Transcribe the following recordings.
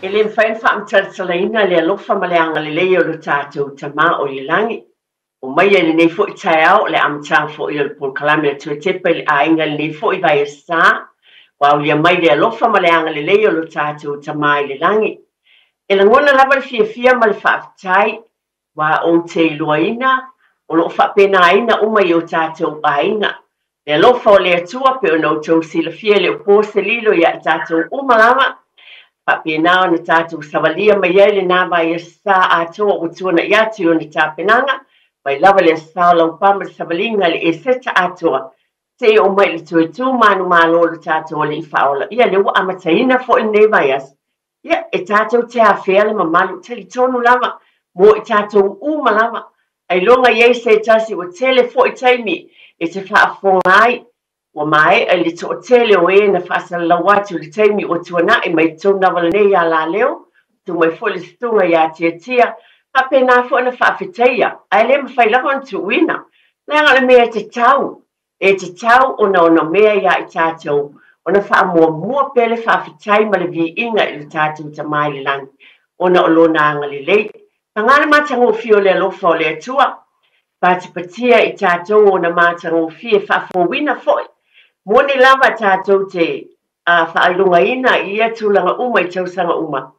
Ele mfain whaamtaratalaina le alofa ma le anga le lei o lo tātou tama o le langi. O mai ele nei fo I tai au le amtang fo I le polkalame le tue tepe le ainga le nei fo I vai sa. Wa o lia mai le alofa ma le anga le lei o lo tātou tama I le langi. E la ngona lava le fia ma le whaafitai wa o te iluaina o lo whaapenaina uma I o tātou ainga. Le alofa o le atua pe o nau tau sila fia le o pose lilo I a tātou umalama. Papinao na tātou savalia mai ele nā vai sa atoa o tuana I atu o na tāpenanga, mai lava le sa lau pama savalinga le e seta atoa. Te o mai le tue tū manu malo le tātou le I whaola. Ia le ua amataina fo I nei vai as. Ia e tātou te a whea le mamalu te li tonu lava, mo I tātou uma lava. Ai longa iei se tasi o tele fo I taimi e te whaafongai. Wa mai e le to tele o e na fasala lawatu le taimi o tuana e mai tona wala nei a la leo tu mai fole stunga ya tia pa pena fo na whaafeteia ai le mawhai lawon tu wina langa le mea te tau ona mea ya I tātou ona mua pele whaafetai ma le vi inga I le tātou tamai le langi ona o lona anga le lei pangana matango fio le alofa o le atua patia I tātou ona matango fie whaafowina foi Mone lava tātou te whaailunga ina ia tūlanga uma I tausanga uma.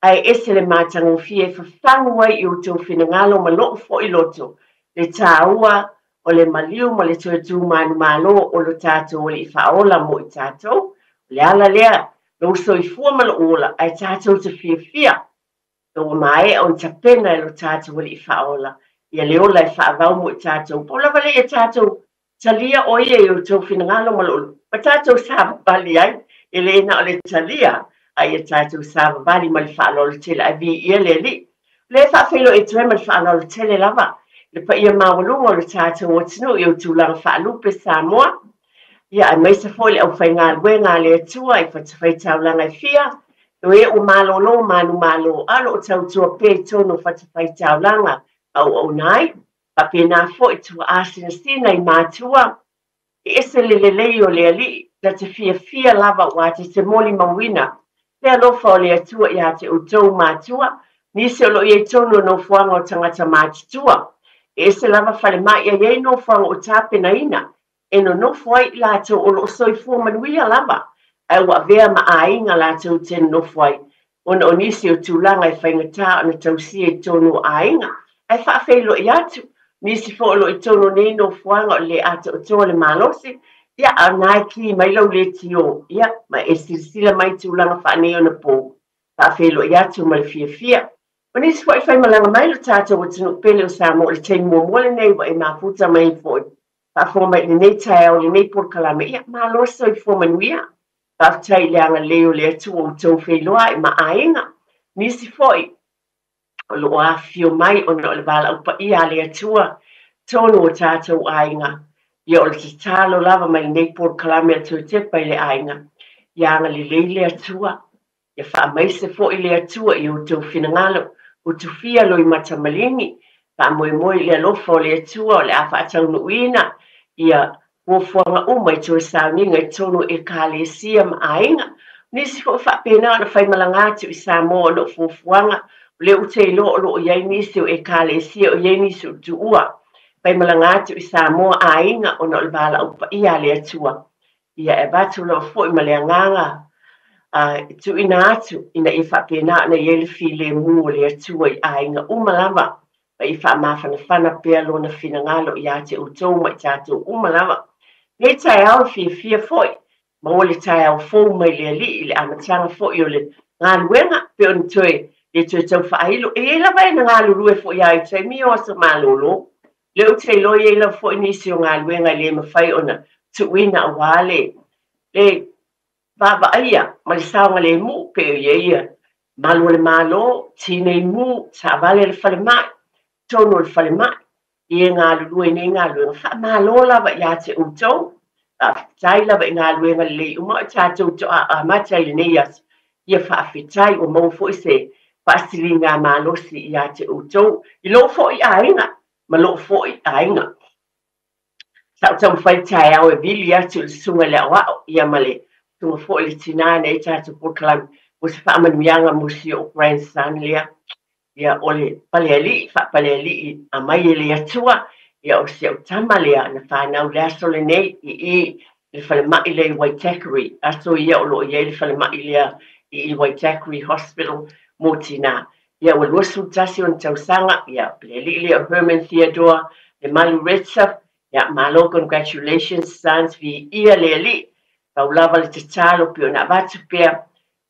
Ai ese le mātango fie whawhanua I o tō whinangalo ma loo fo I loto. Le tāua o le maliu ma le tue tū manu malo o lo tātou o le I whaola mo I tātou. Le ala lea, lo so I fua ma lo ola, ai tātou te fia. Lo mai on tapena lo tātou o le I whaola. Ia le ola I whaavau mo I tātou. Pola vale I tātou. Talia oye o tō whinangalo malolo. Ma tātou sāwa bali ai, e le na o le talia, ai e tātou sāwa bali ma le whaalolo tele, ai vi ia le li. Le whaafelo e tue ma le whaalolo tele lava. Le pa ia mawalunga o le tātou o tinu I o tūlanga whaalupe Samoa. Ia ai maisa fōle au whai ngā lue ngā le atua, I whatawhai taulanga I fia. No e o malolo, manu malo, alo o tau tua pē tono whatawhai taulanga au nai. Papena fo I tua asina sina I mātua. I ese lelelei o le ali, da te fia lava wa te moli mawina. Le alofa o le atua I te utou mātua, nisi o lo I tono no fuanga o tangata mātua. I ese lava fale mai ia no fuanga o tāpena ina, e no fuai la te o lo soi fua manuia lava. Ai wa vea ma ainga la te o ten no fuai. Ona o nisi o tūlanga I whaingata o na tausia I tono ainga. Ai whaafeilo I atu. Nisi fo lo I tono nei no fuanga o le ata o toa le malosi, ia a nai ki mai lau le tio, ia ma e silsila mai tūlanga whaanei o na pō. Whaafelo I atu ma le fia. O nisi fo I whai malanga mai lo tātou o tino pele o Samoa le tei mole nei wa e mafuta mai fo. Whaafo mai le nei tai au le nei polkalame, ia maloso I fo manuia. Whaafutai le anga leo le atu o tau whailoa I ma ainga. Nisi fo I o lo a fio mai o no le vala upa I ale atua tono o tātou ainga. Ia o le talo lava mai nei por kalame atu te pai le ainga. Ia anga le leile atua. Ia wha maise fo I le atua I o tau whinangalo. O tu fia lo I matamalingi. Wha moe le alofa o le atua o le a wha atau nuina. Ia wofuanga umai tu sauninga I tono e kālesia ma ainga. Nisi fo wha pena na whai malangatu I Samoa no fufuanga. Le ute lo iai nisi o e kālesia o iai nisi o tuua. Pai malangatu I Samoa ainga o no le bala upa ia le atua. Ia e batu lo fo I maleanganga. Tu ina atu ina I whapena na iai le file mu o le atua I ainga umalama. Pai wha mawhana pia lo na whinangalo I ate utou mai tātou umalama. Le tai au fia foi. Ma o le tai au fōu mai le ali le amatanga foi o le ngāluenga pe on toe. Le tue tau whailo, e la vai na ngā lulu e fo iai tai mi o sa malolo. Le o te lo e la fo inisi o ngā luenga le mawhai o na tuina a wale. Le baba aia, ma le saonga le mu pe o ia. Malu le malo, tine mu, sa vale le fale mai, tono le fale mai. I ngā lulu e ne ngā luenga. Wha malo lava ia te utou. Tai lava I ngā luenga le uma o tātou to a matai le neias. Ia whaafitai o mau fo I se. Pasili ngā malosi I ate utou. I lo fo I ainga. Ma lo fo I ainga. Sau tau whai tai au e vili atu le sunga le awao. Ia male. Tunga fo I le tinana e tātou polkalami. o se whaamanuianga musi o grandson lea, ia ole paleali, whapaleali a mai le atua, ia o se o tama lea na whanau le aso le nei i le whalemai le Waitakere, aso ia o lo ia le whalemai lea i Waitakere Hospital mo tina. Ia o luasu tasi o tausanga, ia paleali lea o Herman Theodore, le malu Retsa, ia malo congratulations sons vi ia le ali, paulava le tatalo pio na vatu pia,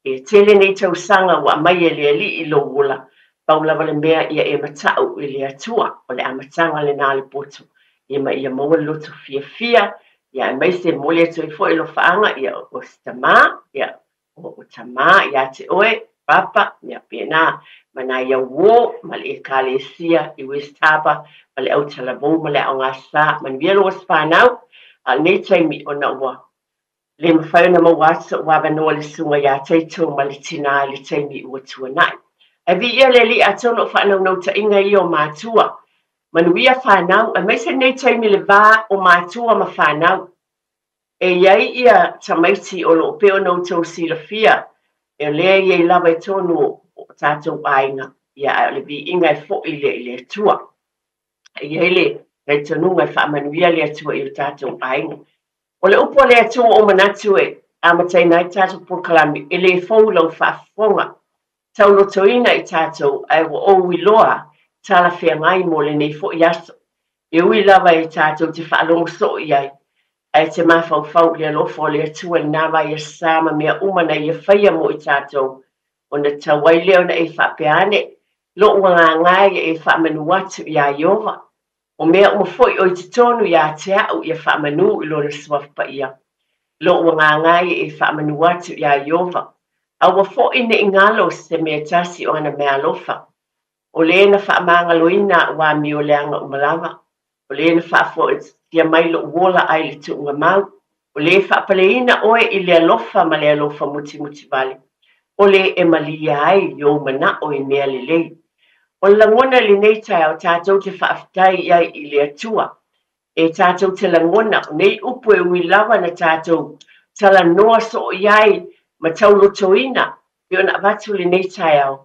e tele nei tausanga wa mai le ali i lo wula, paulava le mea ia e matau i le atua, o le amatanga le nale potu, ia maua lotu fia fia, ia mai se mole atu i fo i lo faanga, ia o stama, ia o tama, ia te oe, papa, ia pena, mana ia wo, ma le ekalesia i West Harbour, ma le au talavou, ma le au ngasa, man via lo spanau, a nei taimi o na ua. Le mawhai na mawasa ua wanoa le sunga ia teito ma le tina le taimi ua tuanai. E vi ia le li atono whanau nau ta inga i o mātua. Manuia whanau, a meise nei taimi le vā o mātua ma whanau. E iai ia tamaiti o lo peo nau tau sila fia, e lea iai lawa e tonu o tātou ainga, ia le vi inga e fo i le tua. E iai le rei tanunga e whaamanuia le atua i o tātou ainga. O le upo le atua o manatu e, a matai nai tātou pokalami, e le fau lau whaafonga. Tau lotoina i tātou ai wa o wiloa tala whea ngai mo le nei fo i aso. E ui lawa i tātou te whaalongo so i ai. Ai te mawhau le alofo le atua i nawa i a sama mea umana i a whaia mo i tātou. O na tawai leo na e whapeane, lo ua ngā ngai e whaamanu watu i a Iova. O mea ua foi o i te tonu i a te au i a whaamanu i lona swafpa ia. Lo ua ngā ngai e whaamanu watu i a Iova. A ua fo ine i ngalo se mea tasi o ana mea alofa. O le na whaamanga loina wa mi o leanga umalawa. O le na whaafo tia mai lo wola ai le tuunga mau. O le whaapaleina oe i le alofa ma le alofa muti muti vale. O le e malia ai yo mana o i mea le lei. O langona le nei tai au tātou te whaafitai iai i le atua. E tātou te langona nei upu e uilawa na tātou tala noa so iai ma taulotoina, i ona watu le nei tai au,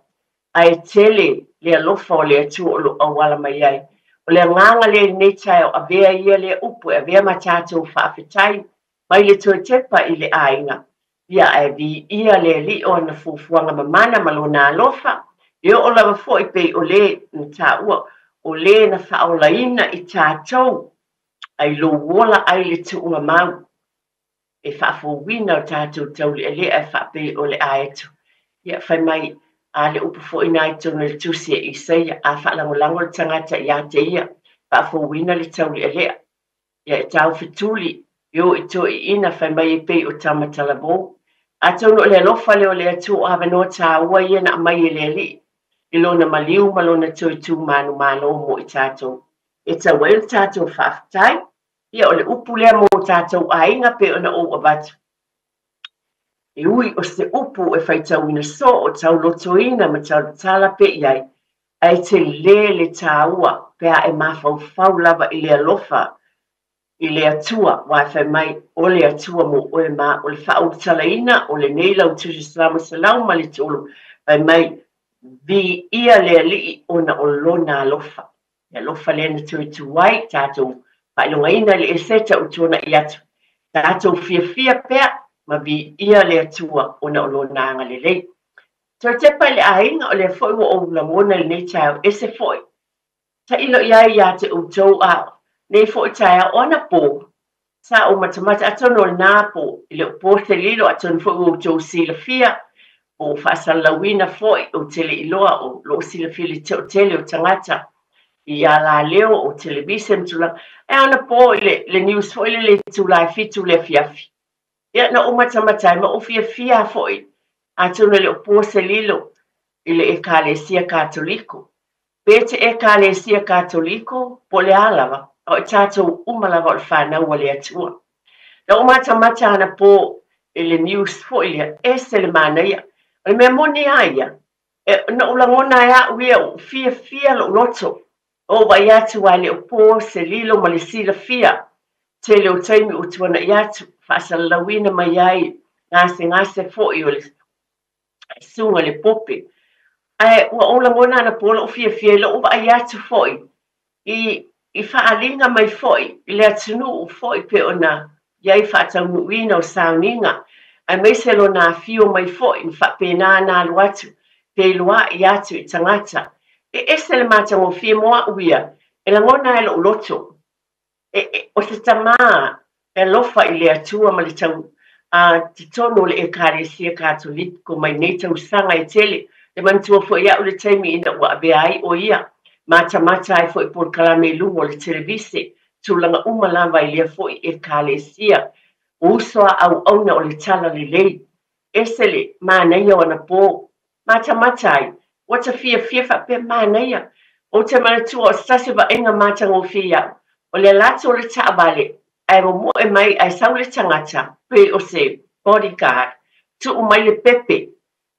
ai tele le alofa o le atua o lo awala mai ai. O le nganga le nei tai au, a vea ia le upu, a vea ma tātou whaafitai, mai le tue tepa i le ainga. Ia ai vi ia le li o na fufuanga mamana malona alofa, i o lawa fo i pei o le na tā ua, o le na whaolaina i tātou, ai lo wola ai le tuunga mau. E whaafowina o tātou tau le e whaape o le aetu. Ia whai mai a le upu fo ina i tonu le tusia i seia a whaalangolango le tangata i a te ia. Whaafowina le tau le lea. Ia e tau whituli i to i ina whai mai e pei o tamatala mō. A tonu le alofa leo le atu o hawa no tā ua ia na mai e le li. I lona maliu malona tui tū manu mano mo i tātou. E tau e tātou whaafitai. Ia o le upu lea mō tātou ainga pe ona o abatu. E ui o se upu e whaitau ina so o tau lotoina ma tau tala pe iai. Ai te le tāua pe a e mawhau lava i le alofa i le atua wa whai mai o le atua mo o e ma o le whau talaina o le neilau tusi salamu salau ma le tolu whai mai vi ia le li ona o lona alofa. E alofa le na tui tuai tātou Pailonga ina le eseta o tona i atu. Tātou fia pea, ma vi ia le atua o na olo nanga le lei. Toi tepa le ainga o le foi o la mona le nei tau, ese foi. Ta ilo iai ia te utou a, nei foi taia o na po. Sa o matamata atono na po, i le po te lilo atono foi o utou sila fia, o whaasalawina foi o tele iloa o lo sila fia le tele o tangata. I ala leo o televisen tula e ana po le news foi le tula fitu le fiafi ia na umata ma o fia foi a tuna le po se lilo ile ekalesia katoliko pete ekalesia katoliko po le alava o tato umalava o fana wale atua na umata ana po ile news foi le esele manaya o me moni aya na ulangona ya wia fia lo loto o vai atu wale o po se lilo ma le sila fia te leo taimi o tuana i atu whaasalawina mai ai ngase fo i o le sunga le pope ai ua ola ngona na pola o fia lo uva ai atu foi i whaalinga mai foi i le atunu foi pe ona iai whaataunuina o sauninga ai mai se lo na fio mai foi ni whapena na luatu te lua i atu i tangata se le mātango fia moa uia e la ngona e lo loto o se tamā e lofa i le atua ma le tau te tono le Ekaresia Katoliko mai nei tausanga e tele le mantua fo ia o le taimi ina ua abea ai o ia mata ai fo i por kalame lungo o le televise tulaga uma lava i lea fo i Ekaresia usoa au auna o le tala le lei esele manaia ona po mata ai ua tafia faapea manaia o te manatua o sase vaega matagofia o le lata o le taavale ai momoe mai ai sau le tagata pe o se bodyguard tuu mai le pepe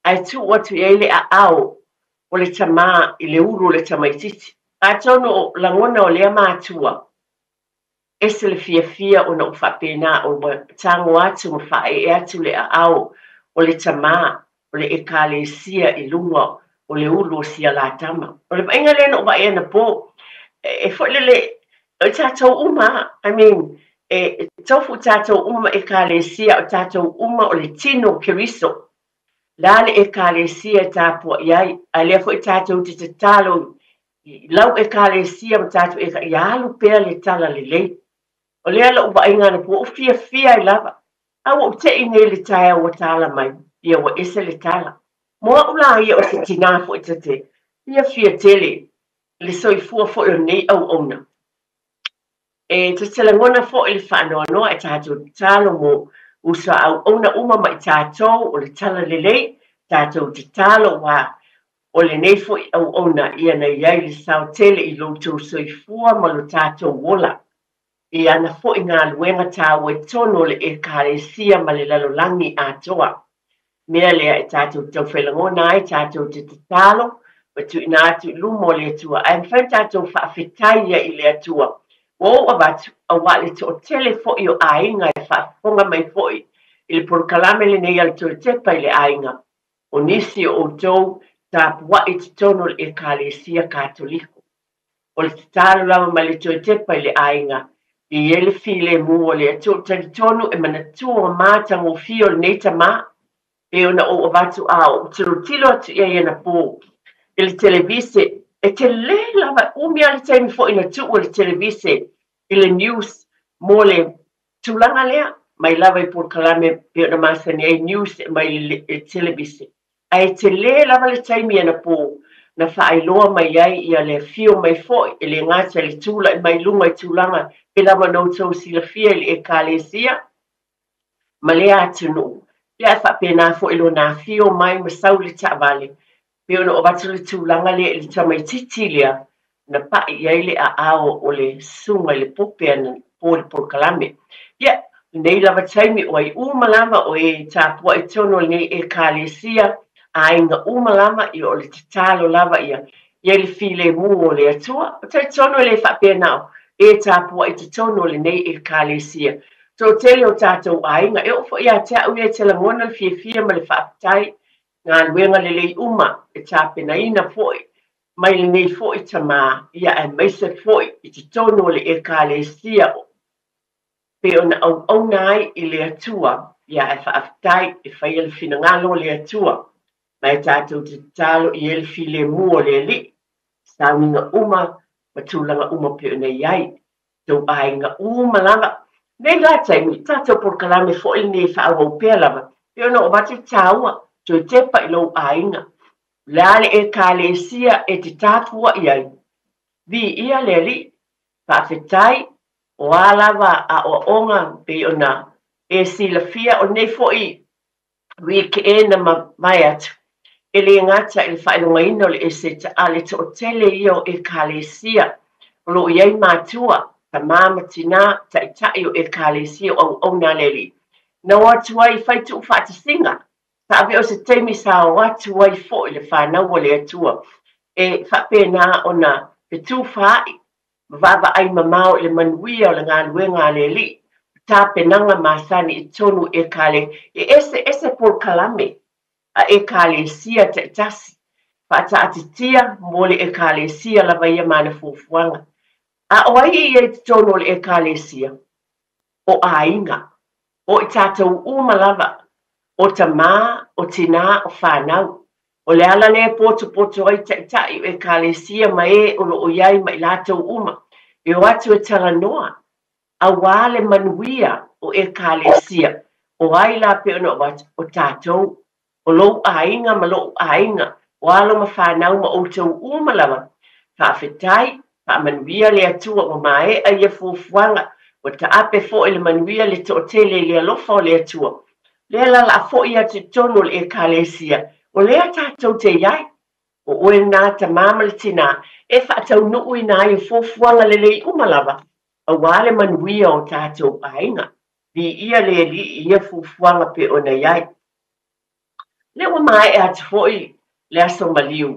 ai tuu atu iai le aao o le tamā i le ulu o le tamaitiiti atonu o lagona o lea matua ese le fiafia ona o faapena o tago atu ma faaee atu le aao o le tamā o le Ekalesia i luga o le ulu o sia latama o le vaega lea na o vae ana po e foi lele o tatou uma I mean tofu tatou uma Ekalesia o tatou uma o le tino keriso la le Ekalesia tapua iai a lea foi tatou te tatalo lau Ekalesia ma tatou ia alu pea le tala lelei o lea lau vaaiga ana po o fiafia i lava au o teʻi nei le taea ua tala mai ia ua ese le tala mo aʻu la ia o se tinā foʻi tate fiafia tele le soifua foʻi o nei auauna te talangona foʻi le faanoanoa e tatou tatalo mo usa auauna uma ma i tatou o le tala lelei tatou tatalo ua o lenei foʻi auauna ia na iai le saotele i loutou soifua ma lo tatou ola i ana foʻi galuega tāua e tono o le Ekalesia ma le lalolagi atoa mea lea e tatou taufailagona ai tatou te tatalo ma tuuina atu i luma o le atua ae mafai tatou faafetai ia i le atua ua oʻa watu auā le toʻatele foʻi o aiga e faafofoga mai foʻi i le polokalame lenei a le toetepa i le aiga o nisi o outou tapuaʻi totono o le Ekalesia Katoliko o le tatalo lava ma le toetepa i le aiga i ele filemu o le atua talitonu e manatua o matagofia o lenei tamā e ona oʻa watu a o tilotilo atu iai ana po i le televise e te lē lava umi a le taimi foʻi na tuu o le televise i le news mo le tulaga lea mai lava i polokalame pe ona masani ai news mai le televise ae te lē lava le taimi ana po na faailoa mai ai ia le fio mai foʻi e le gata i le tula i mai luga i tulaga e lava noutou silafia i le Ekalesia ma lea atunuu lea faapena foʻi lona fio mai ma sau le taavale pe ona o watu le tulaga lea i le tamaitiiti lea na paʻi ai le aao o le suga i le pope ana po le polokalame ia nei lava taimi o ai uma lava o e tapuaʻi tono o lenei Ekalesia aiga uma lava i o le tatalo lava ia iai le filemu o le atua o talitono e lē faapena o e tapuaʻi totono o lenei Ekalesia totele o tatou aiga e o foʻi iā te aʻu ia talagona le fiafia ma le faapetai galuega lelei uma e tapenaina foʻi mai lenei foʻi tamā ia e maise foʻi i totono o le Ekalesia pe ona auauna ai i le atua ia e faafetai e faia le finagalo o le atua mai tatou tatalo i ele filemu o le alii sauniga uma ma tulaga uma pe ona iai tou aiga uma lava nei la taimi tatou polokalame foʻi lenei faauau pea lava pe ona o watu tāua toetepa i lou aiga la le Ekalesia e te tapuaʻi ai viia le alii faafetai o ā lava a oaʻoga pe ona e silafia o nei foʻi wikeena ma mai atu e le gata i le faailogaina o le ese le toʻatele ia o Ekalesia o loo iai matua tamā ma tinā taʻitaʻi o Ekalesia o auauna le alii na o atu ai fai tuu faatasiga faavea o se taimi sa o atu ai foʻi le fanau o le atua e faapena ona petufaaʻi ma vaavaai mamao i le manuia o le galuega a le alii tapenaga masani i tonu Ekale e ese polokalame a ekalesia te tasi faataatitia mo le ekalesia lava ia ma le fuafuaga a o ai ia tonu le ekalesia o ainga o i tatou uma lava o tamā o tinā o whanau o le ala le poto ai taʻitaʻi o ekalesia ma e o loo iai ma i latou uma e o atu e talanoa auā le manuia o ekalesia o ai la pe ona o tatou o lou aiga ma loo aiga o alo ma whanau ma outou uma lava faafetai faamanuia le atua ua maeʻa ia fuafuaga ua taape foʻi le manuia le toʻatele i le alofa o le atua lea lalaa foʻi atu tonu o le ekalesia o lea tatou te iai o oe na tamā ma le tinā e faataunuu ina ai o fuafuaga lelei uma lava auā le manuia o tatou aiga viia le alii ia fuafuaga pe ona iai le ua maeʻa atu foʻi le aso maliu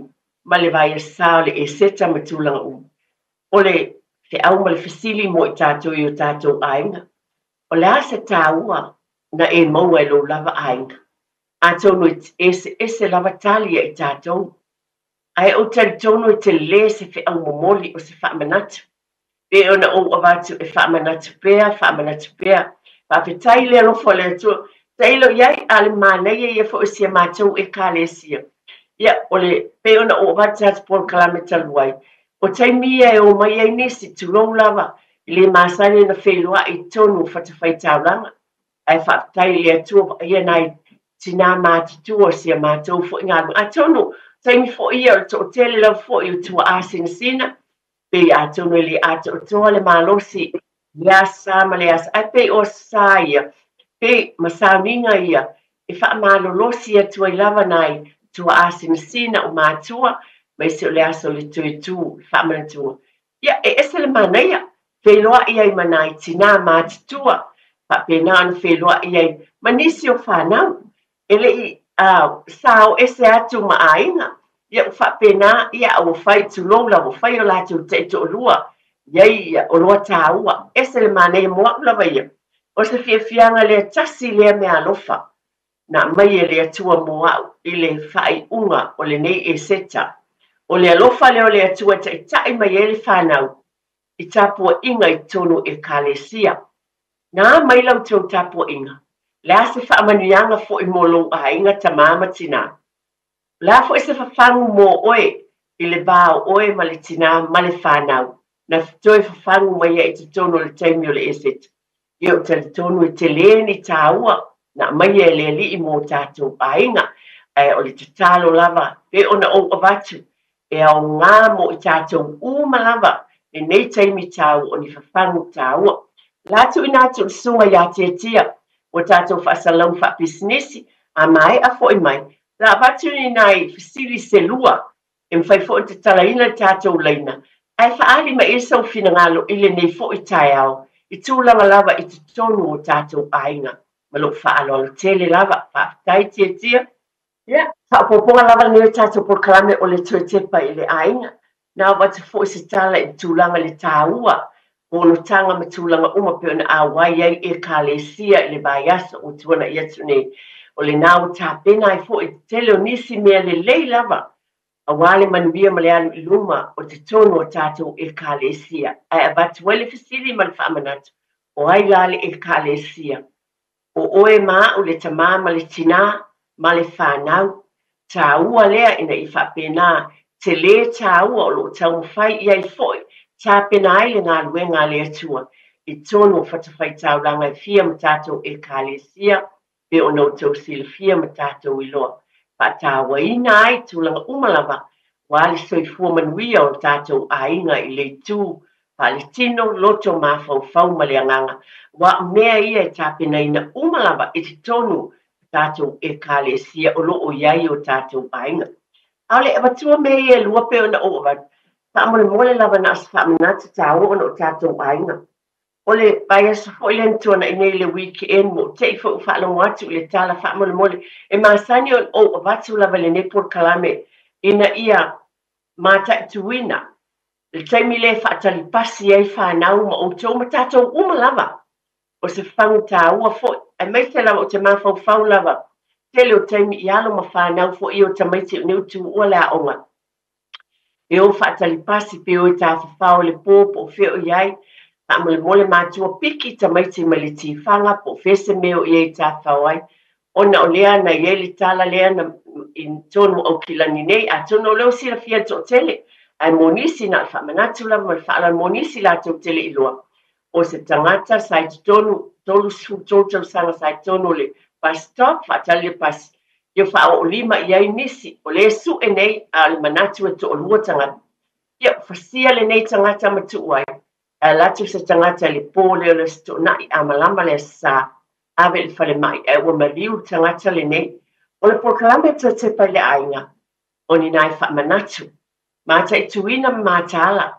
ma le vaiasā o le eseta ma tulaga uma o le feʻau ma le fesili mo i tatou i o tatou aiga o le a se tāua na e maua e lou lava aiga atonu ese lava tali ia i tatou ae o talitonu e te lē se feʻau momoli o se faamanatu pe ona ou avatu e faamanatu pea faafetai le alofa o le atua tailo iai a le manaia ia foʻi sia matou ekalesia ia o le pe ona ou avatu atu polokalame talu ai o taimia e o mai ai nisi tulou lava i le masani na feiloaʻi tonu fatafai-taulaga ae faafetai le atua ia nai tinā matutua o sia matou foʻi galu atonu taimi foʻi ia o le toʻatele lau foʻi o tuaʻā sinisina pe ia atonu e le a toʻatoa le malosi le asa ma le asa ae pei o sā ia pe ma sauniga ia e faamalolosi atu ai lava nai tuaʻā sinisina o matua ma ese o le asa o le tuitū faamanatuga ia e ese le manaia feiloaʻi ai manā i tinā matutua faapena ona feiloaʻi ai ma nisi o fanau e leʻi sa o ese atu ma aiga ia ua faapena ia ua fai tulou lava ua fai o latou taʻitoʻalua iai ia o loa tāua ese le manaia moaʻu lava ia o se fiafiaga lea tasi lea mea alofa na mai e le atua moaʻu i le faaiʻuga o lenei e seta o le alofa lea o le atua taʻitaʻi mai ai le fanau i tapuaʻiga i tonu ekalesia na mai lautou tapuaʻiga le a se faamanuiaga foʻi mo lou aiga tamā ma tinā la foʻi se fafagu mo oe i le vā o oe ma le tinā ma le fanau na toe fafagu mai ai te tonu o le taimi o le eseta ia o talitonu i te lē ni tāua na mai e le alii mo tatou aiga ae o le tatalo lava pe ona ou avatu e aogā mo i tatou uma lava lenei taimi tāua o ni fafagu tāua latu ina atu le suga iā tiatia ua tatou faasalau faapisinisi a maeʻa foʻi mai la avatu ina i fesili selua e mafai foʻi te talaina le tatou laina ae faali ma ia saufinagalo i lenei foʻi taeao i tulaga lava i totonu o tatou aiga ma loo faaloalo tele lava faafetai tiatia ia faapopoga lava lenei tatou polokalame o le toetepa i le aiga na avatu foʻi se tala i tulaga le tāua ponotaga ma tulaga uma pe ona auai ai ekalesia i le vaiaso ua tuana ia atu nei o lenā ua tapena ai foʻi tele o nisi mea lelei lava auā le manuia ma le alu i luma o te tonu o tatou ekalesia ae avatu ai le fesili ma le faamanatu o ai la le ekalesia o oe maʻu le tamā ma le tinā ma le fanau tāua lea ina i faapena te lē tāua o loo taumafai i ai foʻi tapena ai le galuega a le atua i tonu o fatafai-taulaga e fia ma tatou ekalesia pe ona outou silafia ma tatou iloa faatāuaina ai tulaga uma lava ua le soifua manuia o tatou aiga i le itū faaletino loto mafaufau ma le agaga ua mea ia e tapenaina uma lava i te tonu tatou ekalesia o loo iai o tatou aiga ao le avatua mea ia lua pe ona ou avatu faamolemole lava na asa faamanatu tāua ona o tatou aiga o le vaiaso foʻi le anatuanaʻi nei le weekend mo teʻi foʻi faalogo atu i le tala faamolemole e masani ona ou avatu lava lenei polokalame ina ia mataʻituina le taimi lē faatalipasi ai fanau ma outou ma tatou uma lava o se fagu tāua foʻi ae maise lava o te mafaufau lava tele o taimi i alo ma whanau fo i o tamaiti o neu tu ua lea onga. E o whaatali pasi pe o i ta whawhao le pōpo o wheo iai, ka mole mātua piki tamaiti ma le tifanga po fese meo i e ta whawai, ona o lea na i li tala lea na in tonu au kilani nei, a tono leo sila fia to tele, ai monisi na whamanatu la, ma whaala monisi la to tele iloa. O se tangata sai tonu, tolu su tonu sanga sai tonu le pas stop, whaatali le pas, yo wha o lima i ai nisi, o le su e nei, a le manatu e to o lua tangata. Yo, whasia le nei tangata matu uai, a latu se tangata le pōle o le sto na i amalama le sa, ave le whale mai, e ua mariu tangata le nei, o le porkalame te pai le ainga, o ni nai wha manatu, ma ta i tuina ma tala,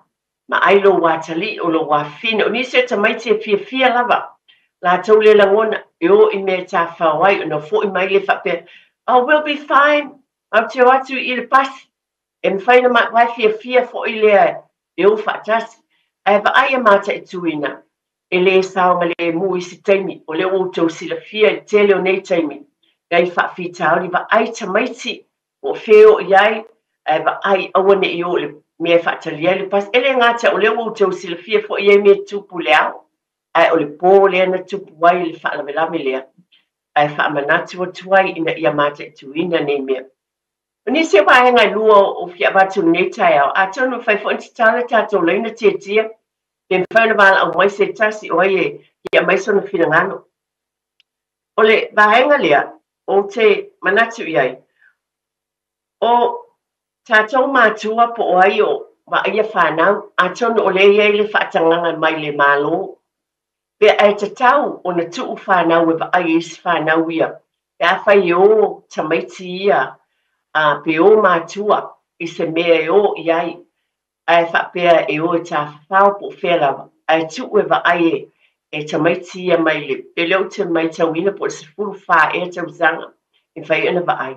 ma ai lo watali o lo wafina, o nisi o tamaiti e fia lava, la tau le langona, e o i mea ta whawai, o na fo i mai le whape, oh, we'll be fine, au te watu i le pasi, e mwhaina ma wai fia fo i lea, e o whaatasi, e va ai a mata i tuina, e le sao ma le mui si taimi, o le o tau sila fia i tele o nei taimi, gai whaafi tauri va ai tamaiti, o feo iai, e va ai awane i o le mea whaatalia le pas, ele ngata o le o tau sila fia fo i e mea tupu leao, ai o le pō lea na tupu wai le whaalamelame lea, ai whaamanatu o tuai ina ia mata i tuina nei mea. Ni se waenga lua o fia watu nei tai au, a tonu whai fo inti tala tātou leina tia, e mwhaina wala au mai se tasi o ie, ia mai sona whina ngano. O le waenga lea, o te manatu iai, o tātou mātua po o ai o wa ia whanau, a tonu o le iai le whaatanganga mai le malo, pe ai te tau o na tuu whanau e wa ai isi whanau ia, e a whai o tamaiti ia, a pe o mātua i se mea e o iai, ai whapea e o e tā whao po whelawa, ai tuu e wa ai e tamaiti ia mai le, e leo te mai tau ina po se furu wha e tau zanga, e whai ina wa ai.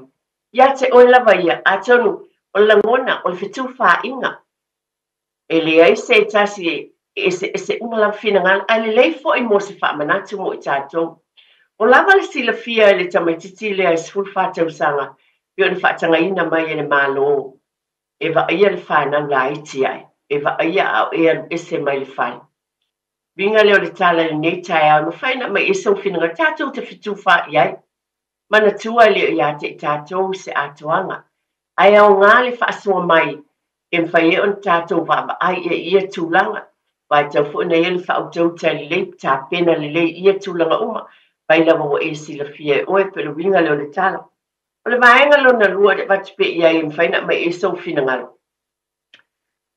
Ia te oe lava ia, a tonu, o langona, o le whetu wha inga, e le ai se tasi e se umalawa whina ngana, ai le lei fo i mo se wha manatu mo i tātou. O lava le sila fia le tamaititi le ai se furu wha tau zanga, yo ni whaatanga ina mai e le malo, e wa ia le whanau la iti ai, e wa ia au e se mai le whai. Vinga leo le tala le nei tai au, no whaina mai e sau whinanga tātou te whitu wha iai, mana tua leo ia te tātou se atoanga. Ai au ngā le whaasua mai, e mwhai e on tātou wa ai e ia tūlanga, vai tau fuina e le whautau tai le lei, tā pena le lei ia tūlanga uma, vai lawa wa e sila fia oe, pero vinga leo le tala. O le vaenga lona lua de watu pe ia i mwhaina mai e sau whina ngalo.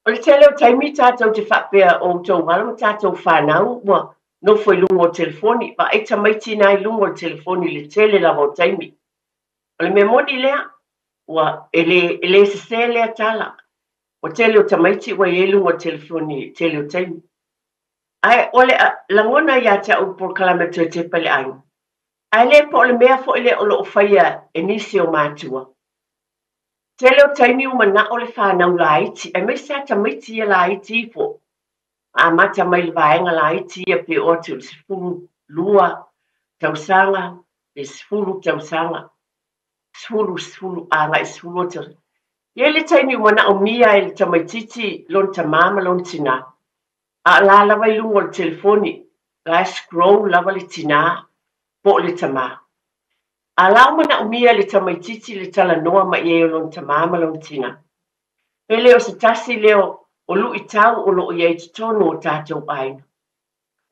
O le tele o taimi tātou te whapea o tau wala tātou whanau, mua no foi lungo o telefoni, wa e tamaiti nai lungo o telefoni le tele la o taimi. O le memoni lea, wa ele se se lea tala. O tele o tamaiti wa e lungo o telefoni tele o taimi. Ai, o le langona ia te au por kalametu te pale ainga. Ai le po le mea fo ile o lo whaia e nisi o mātua. Tele o taimi uma na o le whanau la iti, e me sa tamaiti ia la iti fo. A mata mai le vaenga la iti ia pe o tu le sifuru lua tausanga, le sifuru tausanga, sifuru anga e sifuru o tau. Ia le taimi uma na o mia e le tamaititi lon tamama lon tina. A la lava i lungo le telefoni, la scroll lava le tina, po le tama. A lau mana umia le tamaititi le tala noa ma ie o lon tamama lon tina. E leo se tasi leo o lu i tau o lo iei tonu o tātou aina.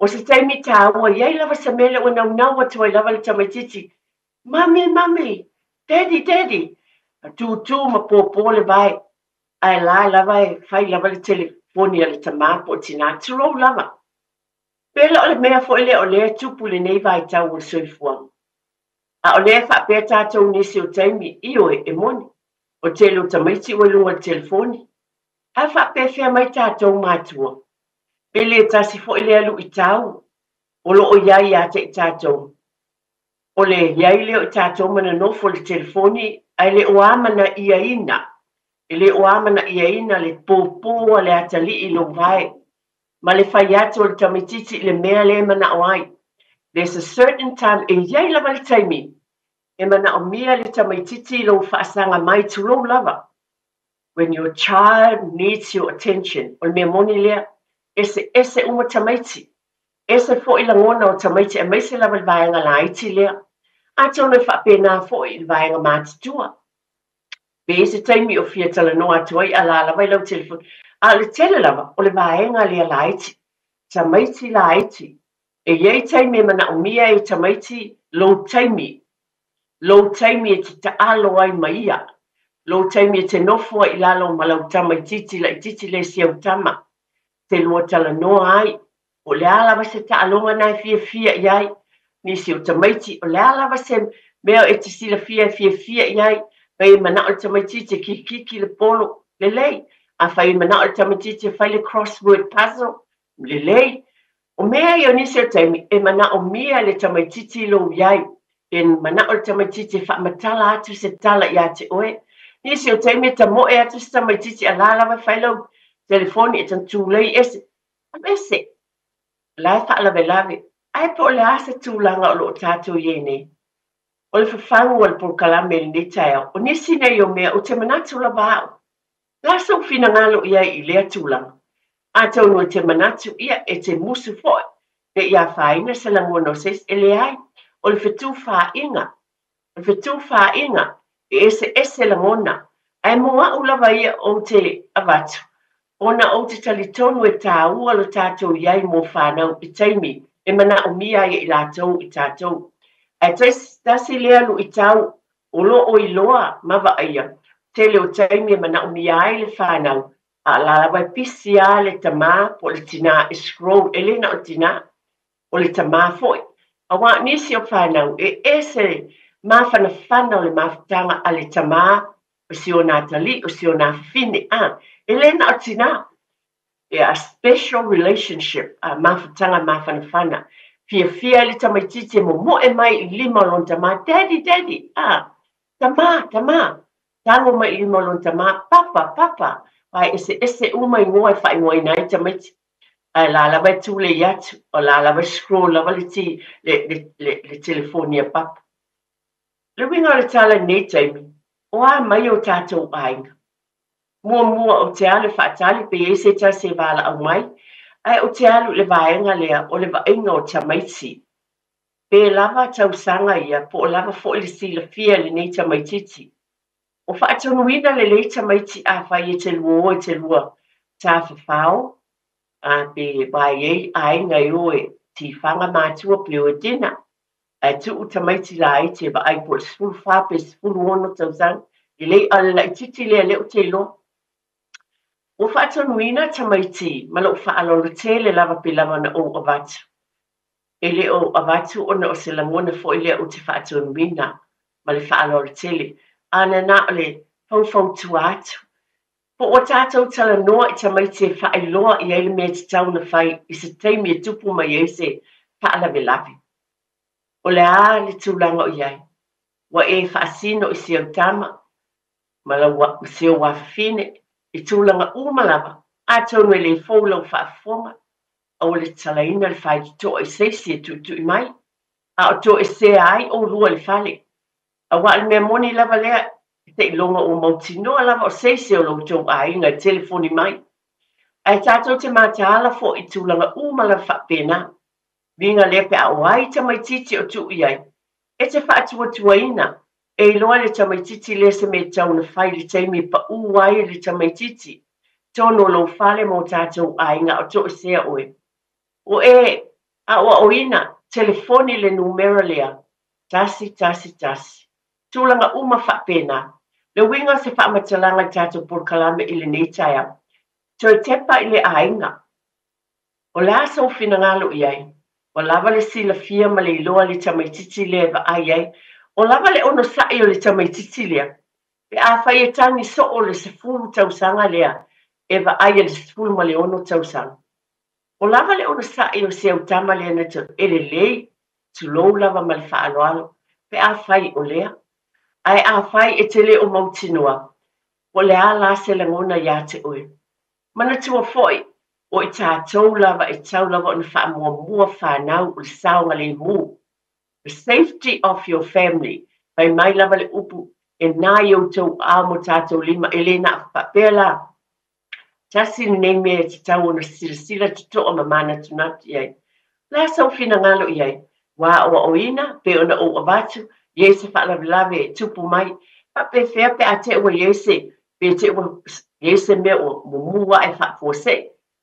O se taimi tāua iei lava sa mele o nau atu ai lava le tamaititi. Mami, daddy. Tu ma popo le vai. Ai la lava e fai lava le telefoni le tama po tina. Turo lava. Pela o le mea fo ele o le tupu le nei vai tau o soifuang. A o le whapea tātou nisi o taimi i oe e moni. O tele o tamaiti o lunga telefoni. A whapea whea mai tātou mātua. Pele tasi fo ele alu i tau. O lo o iai a te tātou. O le iai leo i tātou mana nofo le telefoni. Ai le o amana ia ina. E le o amana ia ina le pōpō le atali i lo vai. Ma le whai atu o le tamititi le mea le mana o ai. There's a certain time, e iei lava le taimi, e mana o mia le tamaititi lo whaasanga mai tulo lava. When your child needs your attention, o mea moni lea, ese uma tamaiti. Ese fo i langona o tamaiti, e maise lava i vaenga la iti lea. A tona whapena fo i vaenga mātitua. Be ese taimi o fia tala no atuai, ala lava i lau telefon. A le tele lava, o le vaenga lea la iti. Tamaiti la iti. E iei taimi mana o mia e tamaiti lo taimi. Lo taimi e te taalo ai maia. Lo taimi e te nofua i lalo malau tama i titi la i titi le siau tama. Te lua tala noa ai. O le ala se taalonga nai fia iai. Ni siau tamaiti. O le ala se mea e te sila fia iai. Pai mana o tamaiti te kiki le polo. Le lei. A fai mana o tamaiti te fai le crossword puzzle. Le lei. O mea i o ni siau taimi. E mana o mia le tamaiti lo iai. En mana o tamaiti fa matala atu se tala ia te oe. Ni se o taimi ta moe atu se tamaiti ala lava whailau telefoni e tan tūlei ese. Am ese. Lai wha lave lave. Ai po le asa tūlanga o lo tātou iene. O le whawhangu al por kalame le ne tae o nisi nei o mea o te manatu la vāo. La sau fina ngalo ia i lea tūlanga. A tau no te manatu ia e te musu foe. Te ia whaina sa lango no ses ele ai. O le whetu whainga. Le whetu whainga e ese langona. Ai moa ulawa ia o te avatu. Ona o te talitonu e tā ua lo tātou iai mō whanau i taimi. E mana o mia i lātou i tātou. E tasi lea lu i tau o lo o i loa mawa aia. Te leo taimi e mana o mia i le whanau. A lalawa pisi a le tamā po le tina e scroll elena o tina. O le tamā foi. Awa nisi o whanau e ese mawhanawhana o le mawhatanga a le tamā o si o Natali, o si o nā whine. Elena o tina. A special relationship a mawhatanga mawhanawhana. Fia le tamaititi mo e mai I lima lon tamā. Daddy. Tamā. Tango mai lima lon tamā. Papa. Ai ese uma I ngoa e whai ngoa I nai tamaiti. Ai la lava tūle iatu, o la lava scroll lava le telefonia papa. Le winga le tala nei taimi, o a mai o tātou ainga. Mua o te alu whaatali pe e se ta se wala au mai, ai o te alu le vaenga lea o le vaenga o tamaiti. Pe lava tau sanga ia, po o lava fo le sila fia le nei tamaititi. O whaatonuina le le tamaiti a whai e te lua ta whawhao, a pe vai ai ngai oe ti whanga mātua pe o dina. A tu u tamaiti la ai te ba ai po sfulu whape sfulu ono tausang. I lei ala I titi lea leo te lo. O whaatonuina tamaiti ma lo whaalolo te le lava pe lava na o avatu. E leo avatu ona o se langona fo I lea o te whaatonuina ma le whaalolo te le. Ana na le fau tu atu. Po o tātou tala noa I tamaiti e whaailoa I eile mea te tau na whai I se teimi e tupu mai e se whaalawe lawi. O le a le tūlanga o iai. Wa e whaasino I siau tama. Ma la siau wawhine. I tūlanga umalawa. A tonu e le fōlau whaafonga. A o le talaina le whai to I seisi e tutu I mai. A o to e se ai o rua le whale. A wa le mea moni lava lea. Te longa o mautino lava o seisi o loutou a inga telefoni mai. Ai tātou te mātaala fo I tūlanga umala whapena. Vinga lepe a oai tamaititi o tu iai. E te whaatuaina. E loa le tamaititi le se me tau na whai le teimi pa uai le tamaititi. Tono lo whale mo tātou a inga o to sea oe. O e a oina telefoni le numero lea. Tasi. Tūlanga uma whapena. Le winga se whaamatalanga tātou por kalame I le neitaya. Toi tepa I le ainga. O le asa o whinangalo iai. O lava le sila fia ma le iloa le tamaititi lea va ai. O lava le ono sai o le tamaititi lea. E a whai e tangi so o le sefulu tausanga lea. E va ai le sefulu ma le ono tausanga. O lava le ono sai o se au tama lea na tau. E le lei tu lou lava ma le whaaloalo. Pe a whai o lea. Ai a whai e te le o mautinua. O le a la se langona ia te oe. Mana tua foi. O I tātou lava e tau lava o na wha mua whanau o le saonga le mu. The safety of your family pai mai lava le upu e nā iau tau a mo tātou lima e le na whapela. Tasi nei mea te tau ona sila te toa ma mana tunatu iai. La sau fina ngalo iai. Wa o oina, pe ona o avatu, iese whalavilave e tupu mai. Pa pe whea pe a te ua iese, pe te ua iese mea o mumua e whapose.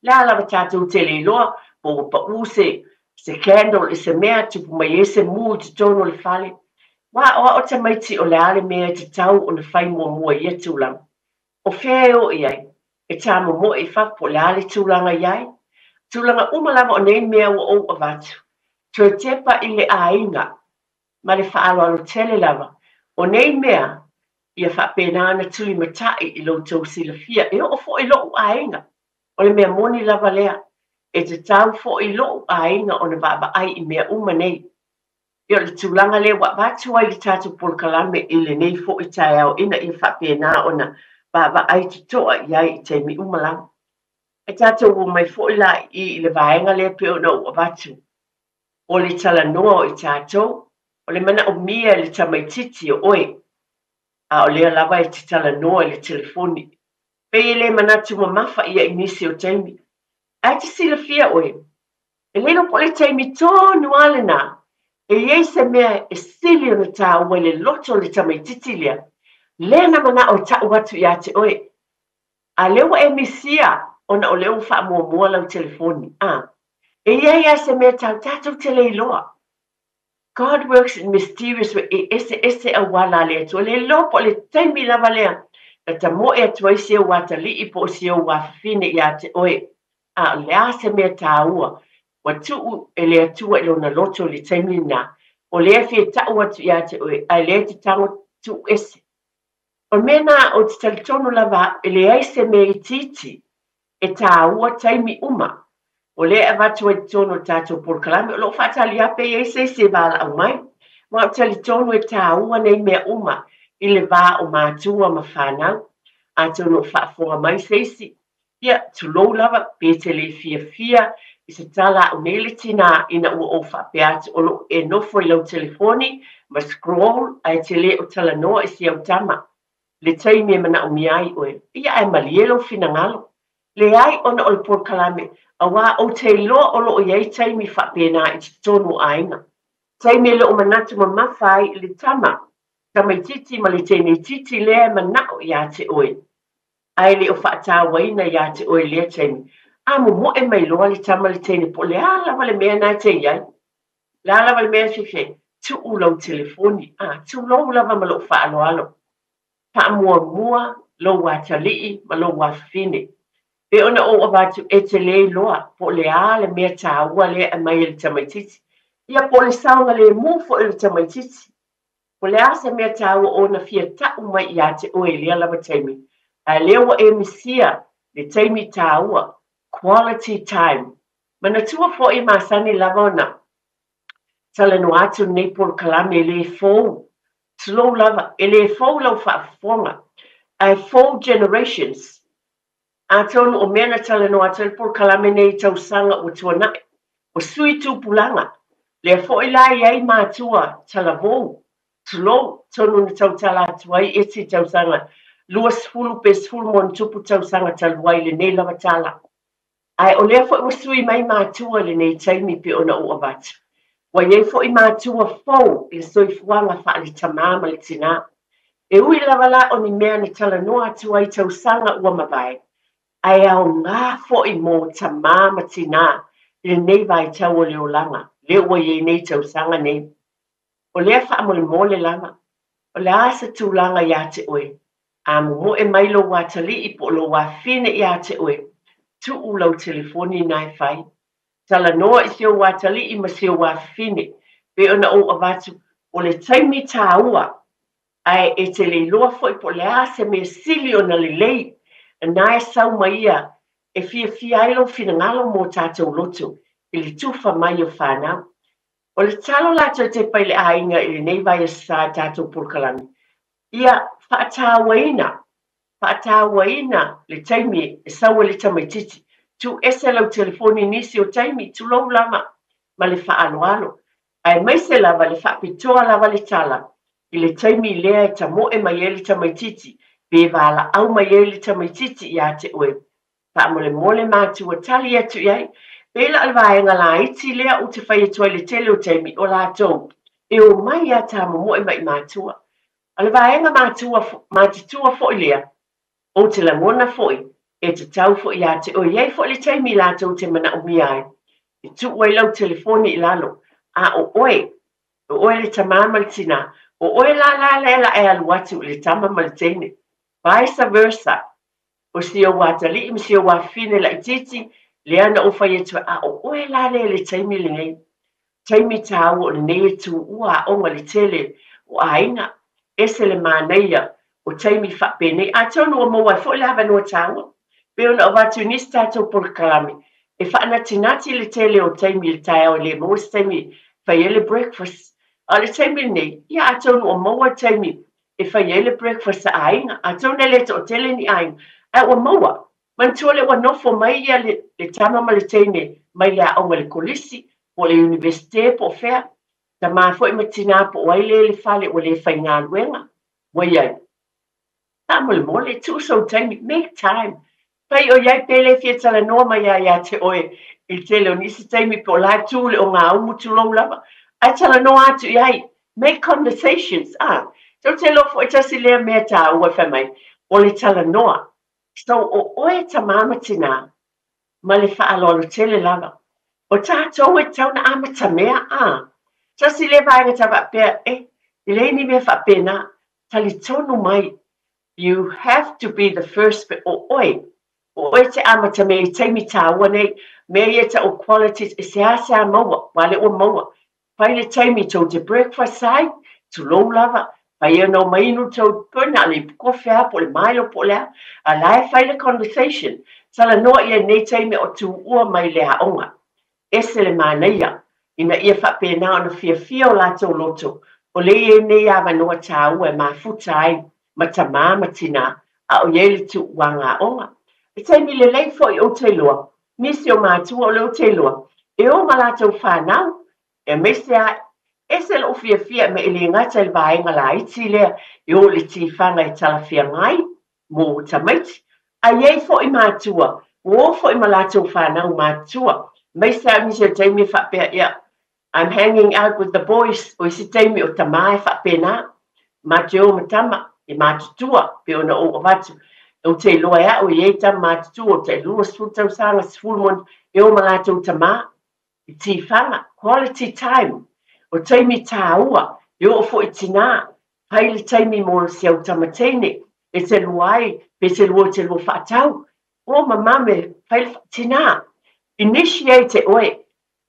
La lava tātou te le loa, po pa use, se candle, se mea tupu mai iese mu te tono le fale. Wa o te maiti o le ale mea te tau o na whai mua ia tūlang. O whea o iai, e tā mo i whapo le ale tūlanga iai. Tūlanga umalama o nei mea o avatu. Tue tepa i le ainga, ma le whaaloalo tele lava. O nei mea, ia whapena tui matai i lo tau sila fia. E o fo i lo ainga. O le mea moni lava lea. E te tau fo i lo ainga o na vaba ai i mea nei. Ia le tūlanga le wa vatu ai le tātou polkalame i le nei fo i tai au ina i whapena o na vaba ai te toa iai i te mi umalama. E tātou o mai fo i la i le vaenga le pe o na ua vatu. O le tala noa o i tātou, o le mana o mia le tamaititi o oe. A o lea lava e te tala noa le telefoni. Pe e le manatu mamafa ia inisi o taimi. A te sila fia oe. E leno po le taimi tōnu ale nā. E iei se mea e sili o na tā ua le loto le tamaititi lea. Lena mana o ta watu ia te oe. A lewa e misia ona o leo wha mua lau telefoni. E iei se mea tau tātou te leiloa. God works in mysterious way. E ese a wala lea tu. Le lo po le taimi lava lea. E ta mo e tuai se o wata li i po se o wafine ia te oe. Lea se mea tā ua. Wa tuu e lea tua ilo na loto le taimi na. O lea fie ta watu ia te oe. A lea te tango tu ese. O mena o te talitono lava e lea se mea i titi. E tā ua taimi uma. O le e watu e tono tātou polkalame, o lo whatali ape e se wala au mai. Wa o tali tono e tā ua nei mea uma, i le wā o mātua ma whanau, a tono whaafonga mai seisi. Ia, tu lou lava, pe te le fia, i se tala o nele tina ina ua o whapeatu, o lo e nofo i lau telefoni, ma scroll, ai te le o tala noa i si au tama. Le taimi e mana o miai oe, ia e malielo fina ngalo. Le ai ona o le polkalame, a wā o te loa o loo iei taimi whapena i te tonu ainga. Taimi le o manatu ma mawhai le tama, tamaititi ma le tene titi lea manao ia te oe. Ai le o whaata waina ia te oe lea taimi. Mo e mai loa le tama le tene po le alawa le mea nai te iai. Le alawa le mea fife, tu ulau telefoni, tu lau lava ma loo whaaloalo. Pa mua, lo watalii, ma lo wafine. Pe ona o avatu e te le loa, po le a le mea tā ua le a mai le tamaititi. Ia po le saunga le mufo e le tamaititi. Po le a se mea tā ua o na fia tau mai i a te oe lea lava taimi. A lewa e misia le taimi tā ua, quality time. Mana tua fo i masani lava ona. Tala no atu nei por kalame le fōu. Slow lava, e le fōu lau whaafonga. Ai four generations. A tonu o mena tala no atal por kalame nei tau sanga o tuanai. O sui tu pulanga. Le fo i lai ai mātua tala vou. Tulo tonu ni tau tala atuai eti tau sanga. Luas fulu pes fulu mon tupu tau sanga taluai le nei lava tala. Ai o le fo i sui mai mātua le nei taimi pe ona o avatu. Wa ye fo i mātua fou le soi fuanga wha li tamama le tina. E ui lava la o ni mea ni tala no atuai tau sanga ua mawai. Ai au ngā fo i mō ta māma tina, le nei vai tau o leo langa, le ua ye nei tau sanga nei. O lea wha mole langa, o le asa tū langa ia te oe, a mo e mai lo watali i po lo wafine ia te oe, tu ulau telefoni nai whai. Tala noa i seo watali i ma seo wafine, pe ona o avatu, o le taimi tā ua, ai e te le loa fo i po le asa me sili o na le lei, na e sau maia e fia ailo fina ngalo mo tātou loto i le tufa mai o whanau. O le talo lato te paile ainga i le nei vai sa tātou purkalami. Ia whaatawaina le taimi e saua le tamaititi. Tu ese lau telefoni nisi o taimi tu lau lama ma le whaaloalo. Ai mai se lava le whaapitoa lava le tala. I le taimi lea e tamoe mai e le tamaititi, pe wala au mai e le tamaititi ia te oe. Pa mole mole mātua tali atu iai, pe la alvaenga la iti lea o te whai atua le tele o taimi o la tau. E o mai a ta moe mai mātua. Alvaenga mātua fo lea, o te langona foi, e te tau fo ia te oe iai fo le taimi la tau te mana umi ai. I tu wai lau telefoni i lalo, a o oe le tamama le tina, o oe la e alu atu le tamama le teine. Vice versa, o si o watali, si o wafine la ititi, le ana o fai etua, a o oe le taimi le nei. Taimi tau o le nei tu ua onga le tele, o aina, ese le maneia, o taimi whapene, a tonu o moa, fo le hawa no tau, pe ona o watu nista tau por kalami, e whaana tinati le tele o taimi le tai o le most taimi, whai ele breakfast, a le taimi nei, ia a tonu o moa taimi, e whai ele breakfast a ainga, a tonu le to o tele ni ainga, a o moa, man tuole wa nofo mai ia le tama ma le teine, mai le aonga le kolisi, o le universite po fea, ta maa fo i matina po waile le fale o le whai ngā luenga, waiai. Ta mole, tu so taimi, make time, pai o iai pele fia tala noa mai ia te oe, il tele o nisi taimi po la tūle o ngā umutu lou lava, ai tala noa atu iai, make conversations, so te lofo e tasi lea mea tā ua whamai, o le tala noa, so o oe ta mama tina, ma le whaalolo tele lava, o tātou e tauna amata mea, tasi le vaenga tawa pēr, i le ni mea whapena, tali tonu mai, you have to be the first, o oe te amata mea i teimi tāua nei, mea i ta o qualities, e se asa maua, wale o maua, pai le teimi tau te breakfast sai, tu lou lava, pai e no mainu tau puna, le kofea po le mailo po lea, a lae fai le conversation, sala noa ia nei teimi o tu ua mai le haonga, ese le māneia, ina ia whapena o na fia o lātou loto, o le e nei awa noa tāua e mafuta ai, ma ta māma tina, a o iele tu wanga onga. E teimi le lei fo i o te loa, misi o mātua o le o te loa, e o malatou whanau, e mese a, ese lo fia me ili ngata il vaenga la iti lea, e o le tifanga i tala fia ngai, mo tamaiti, a iei fo i mātua, o fo i malatou whanau mātua, mese a misi o teimi whapea ia, I'm hanging out with the boys, o isi teimi o tamae whapena, mateo matama, e mātutua, pe ona o watu, o te loa ea o iei tam mātutua, o te lua sutau sanga sfulmon, e o malatou tamā, i tifanga, quality time, o teimi tāua, e o fo i tina, pai le teimi mo si au tamatene, e te luai, pe te lua whaatau, o mamame, pai le tina, initiate oe,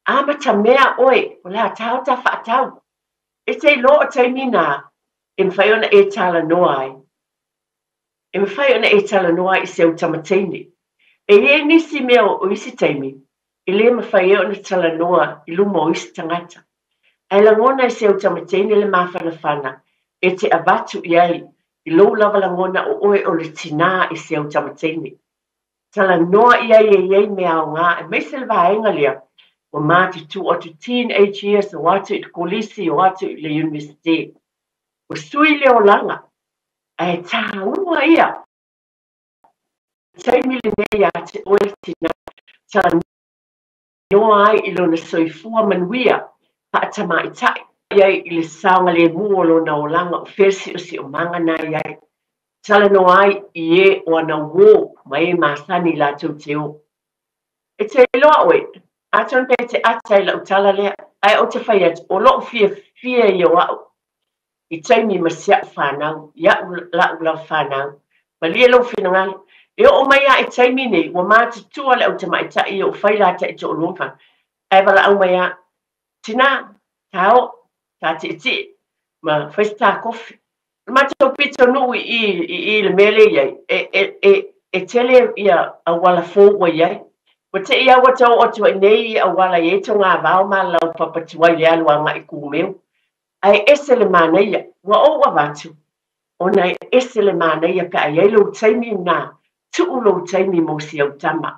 amata mea oe, o la tau ta whaatau, e te loa teimi nā, e mwhai ona e tala noa ai. E mwhai ona e tala noa i se au tamatene. E nisi mea o isi teimi, e le mwhai ona tala noa i luma o isi tangata. E langona i se au tamatene le mawhanawhana, e te avatu iai, i lou lava langona o oe o le tina i se au tamatene. Tala noa iai e iei mea o ngā, e meise le vaenga lea, o mātu tu o tu teenage years, o atu i kolisi, o atu i le universite. O sui leo langa, e tā ua ia. Taimi le nei a te oe tina, tā noa ai i lona soifua manuia, pa atama i tai. Iai i le saunga le mua lona o langa o fersi o si o mangana iai. Tala noa ai i e o ana wō, ma e māsani la tau te o. E te loa oe, aton pe te atai la utala lea, ai o te whai atu, o lo fia i o au. I taimi masia whanau, ia la whanau, ma lia lau whinangai, e o mai a i taimi nei, wa mātu tua le au te mai ta i o whailata i te o lumpa, e wala au mai a, tina, tau, ta te iti, ma whaista kofi, ma tau pito nui i le mele iai, e tele ia a wala fōua iai, wa te ia watau o tua nei a wala i eto ngā vau ma lau papatuai le aluanga i kūmeu, ai ese le maneia, wa o wa watu, o nei ese le maneia pe ai lo taimi nā, tu lo taimi mo si au tama.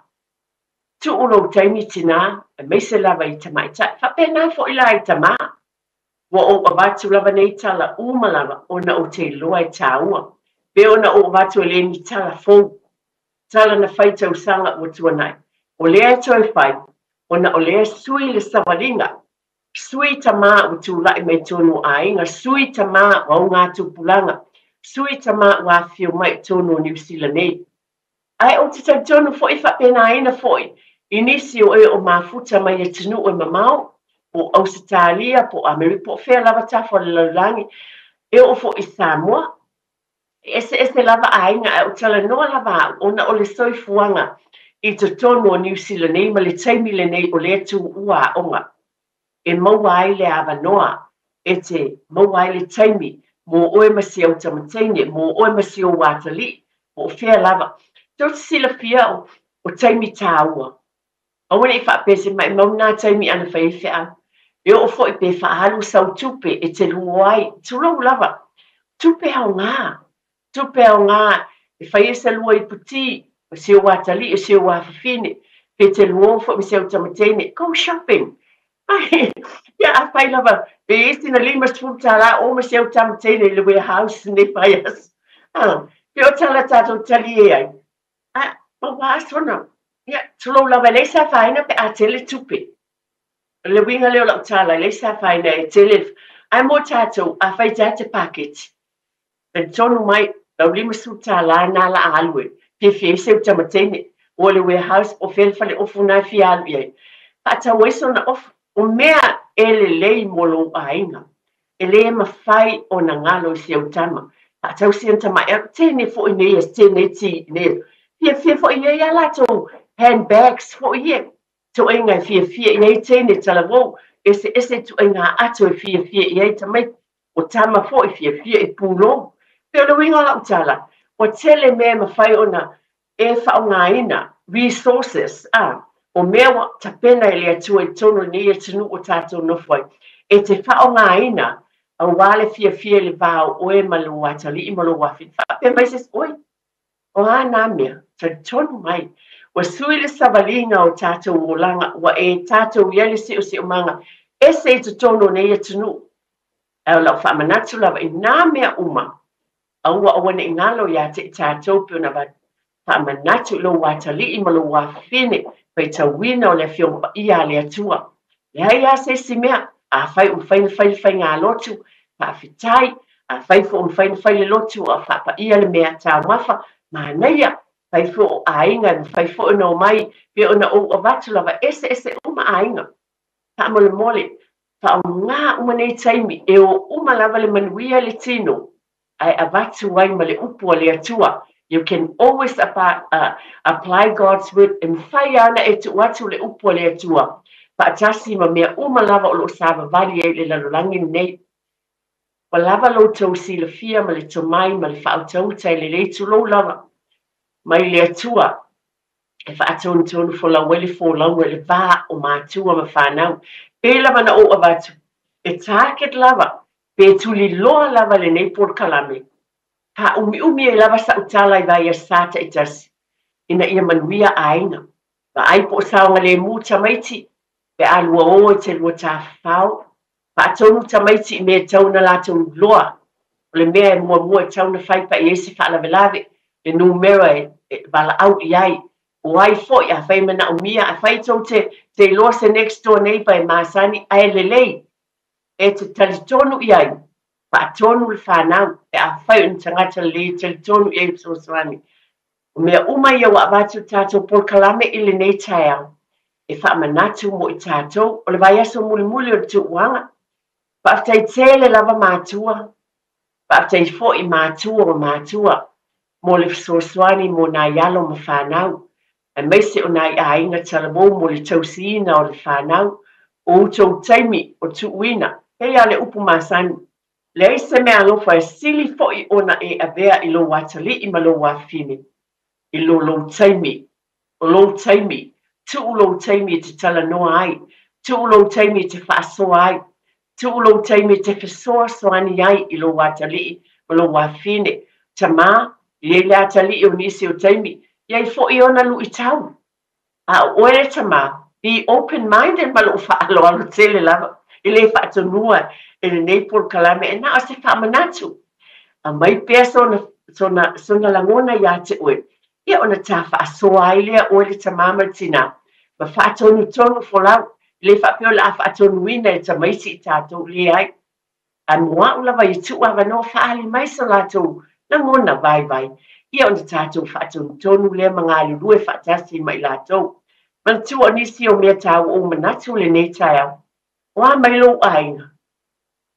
Tu lo taimi tina, e meise lava i tama i ta, whape nā fo i la i tama. ua o avatu lava nei tala uma lava ona o te loa e tāua pe ona o avatu e leni tala fou tala na fai tausaga ua tuanai o lea toe fai ona o lea sui le savalinga sui tamā ua tulaʻi mai tonu aiga sui tamā ua auga tupulaga sui tamā ua afio mai tonu o niusila nei ae o te tautonu foʻi faapenaina foʻi i nisi o e o mafuta mai e tunuu e mamao po Ausitalia po Amerika po fea lava tafo le laulangi e o foʻi Samoa ese lava aiga e o talanoa lava ona o le soifuaga i totonu o niusila nei ma le taimi lenei o le tuua aʻoga e maua ai le avanoa e te maua ai le taimi mo oe masiau tamateine mo oe masiau watalii po fea lava tau te silafia o taimi tāua auana i faapese mai mauna taimi ana fai fea e o foʻi pe faahalu sau tupe e te luo ai tulou lava tupe aogā e fai esa lua i puti o seo watalii o seo wafafine pe te luo foʻi masiau tamateine go shopping ia afai lava pe esi na 5 tala o masiau tamateine i le warehouse nei fai asa pe o tala tatou tali e ai mauā sona ia tulou lava e leisa faina pe a tele tupe le winga leo la utala le sa faina e tele ai mo tatou a fai te package e tonu mai la 5 tala na la alwe pe se tamatene o le warehouse o fel fale o funa fialu ye pa tau eso na of o mea ele lei molo ainga ele ma fai o na ngalo se utama pa tau se tama e tene fo ine tene ti ne fie fo ye ya la to handbags fo ye to inga fie ye tene talavo ese to inga ato fie ye tamai o tama fo fie e pulo pe lo winga la utala o tele me ma fai ona e fa ngaina resources o mea tapena ele atu e tono ni e tunu o tato no foi e te fa ngaina a wale fie le vao o e malu watali i malu wafi fa pe mai ses oi o ana mea te tonu mai wa sui le savalinga o tato molanga wa e tato yele si o manga ese te tono ni e tunu e la fa manatu lava i na mea uma aua awane ingalo ya te tato pe na va fa manatu lo watali i malu wafine pe tawina o le fiompa ia le atua ia se simea a fai fai ngā lotu pa fitai a fai fo fai le lotu a fa pa ia le mea ta mafa ma naia fai fo ainga fai fo no mai pe ona o avatu lava ese uma ainga ta mole fa nga uma nei taimi e o uma lava le manuia le tino ai avatu wai ma le upu le atua. You can always apply God's word and faiana e tu watu le upo le atua. Pa atasi ma mea uma lava o lo sava vali e le lalulangi nei. Pa lava lo tau sila fia ma le tomai ma le whautau tai le leitu lo lava. Mai le atua. E whaatonu tonu fo la wele fo launga le vā o mātua ma whanau. Pe lava na o avatu. E tāket lava. Pe tuli loa lava le nei por kalame. Ha umi e lava sa utala i vai sata i tasi. Ina ia manuia ainga. Va ai po saonga le muta maiti. Pe alua o te lua ta whao. Pa atonu ta maiti me tauna la tau loa. O le mea e mua tauna whai pa i esi wha lavelave. Le numera e vala au i ai. O ai fo i a whai mana umia. A whai tau te loa se next door neighbor e maasani ai lelei. E te talitonu i ai. Pa tonu le whanau, e a whai un tangata le te tonu e usoswani. O mea uma ia wa avatu tātou por kalame i le nei taiao. E wha manatu mo i tātou, o le vai aso muli o le tu uanga. Pa aftai tele lava mātua. Pa aftai fo i mātua o mātua. Mo le usoswani mo na ialo ma whanau. E meise o na i ainga talamo mo le tausiina o le whanau. O utou taimi o tu uina. Hei ale upu masani. Le se me alofa e sili fo'i ona e avea i lo watali i malo wafine. I lo taimi. O lo taimi. Tu lo taimi te tala noa ai. Tu lo taimi te whaasoa ai. Tu lo taimi te whasoa soani ai i lo watali i malo wafine. Tama, le atali o nisi o taimi. Iai fo'i ona lu i tau. A oere tama, be open-minded malo whaalo alo tele lava. I le whaatonua. e nei por kalame e na se fa manatu a mai pe sona langona ya te oe ia ona ta fa soa ile o le tamama tina ma fa tonu fola le fa pe la fa tonu wina e tamai si tatou le ai a moa ula vai tu ava no fa ali mai sa latou langona vai ia ona tatou fa tonu le mangali lue fa tasi mai latou man tu oni si o mea tau o manatu le nei tai wa mai lo ainga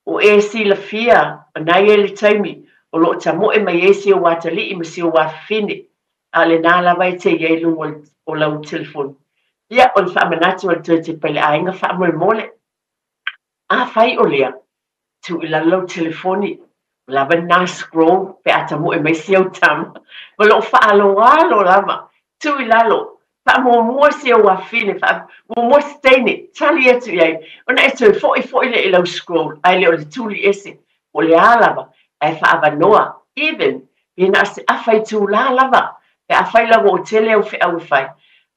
o e si la fia nai e le taimi o lo tamo e mai e si o watali i masi o wafine a le nā lava i te iei lungo o lau telefon ia o le wha manatu o te pele ainga wha mole a fai o lea tu i la lau telefoni lava nā scroll pe a tamo e mai si o tam ma lo wha alo lava tu i lalo fa mo si o afine fa mo steine tali etu ai ona etu foi le ilo scroll ai le o le tuli ese o le alava ai fa avanoa even ina se afai tu la lava pe afai la o tele o fe au fai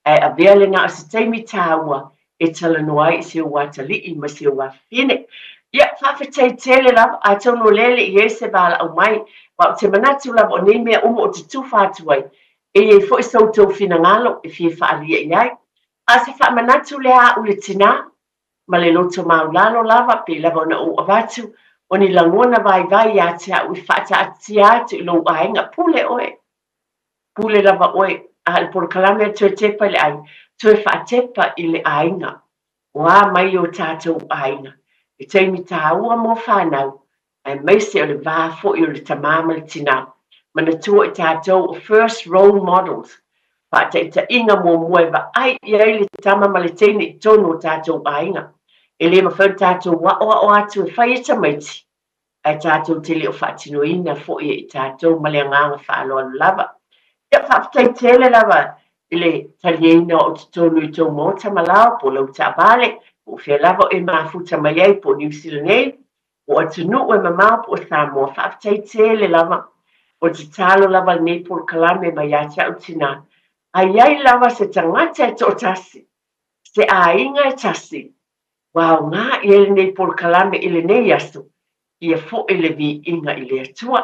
ai a vele na se taimi tawa e tala noai se o watali i ma se o afine ia fa fe tele lava a tono lele i ese bala o mai wa te manatu lava o nei mea umo o te tufatu ai e foi sautou finangalo e fie faalia iai a se fa manatu le a ule tina ma le loto maulalo lava pe lava ona o avatu oni langona vai ya te a ui fata atia te lo ainga pule lava oe a le por kalame te tepa le ai te fa tepa i le ainga wa mai o tatou ainga e teimi taua mo whanau ai mai se o le va fo i o le tamama le tina mana tua i tātou first role models pa te inga mo mueva ai ia le tama ma le teine i tonu o tātou ainga e le mawhau tātou o atu e whai e tamaiti ai tātou te leo whaatinoina fo i tātou ma le anganga whaaloa lava ia whaafitai tele lava i le talieina o te tonu i tō mō tamalao po lau ta vale po whia lava e mafuta mai ai po New Zealand ei o atunu o e mamau po Samoa whaafitai tele lava o te talo lava nei por kalame mai a te autina. Ai lava se tangata e tō tasi, se ainga e tasi. Wau ngā i ele nei por kalame ele nei asu, i a fo ele vi inga i le atua.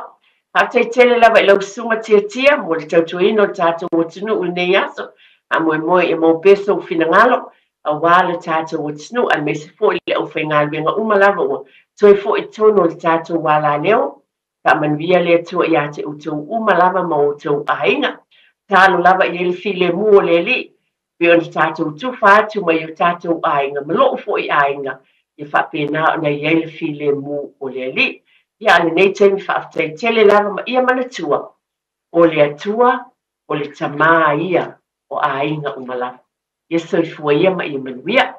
Hata i tele lava i lau sunga tia, mo le tautuino tātou o tunu u nei asu, a moe e mo beso finangalo, a wale tātou o tunu, a me se fo i le au whaingal venga umalava o, toi fo i tono le tātou wala leo, ka manvia le tua ia te utou umalava ma o tau ainga. Talo lava i ele file mua le li. Pe ona tātou tuwha atu mai o tātou ainga. Malo fo i ainga. I whapena ona i ele file mua o le li. Ia ale nei temi whaafitai tele lava ma ia mana tua. O le atua, o le tamā ia o ainga umalava. Ia soifua ia ma ia manuia.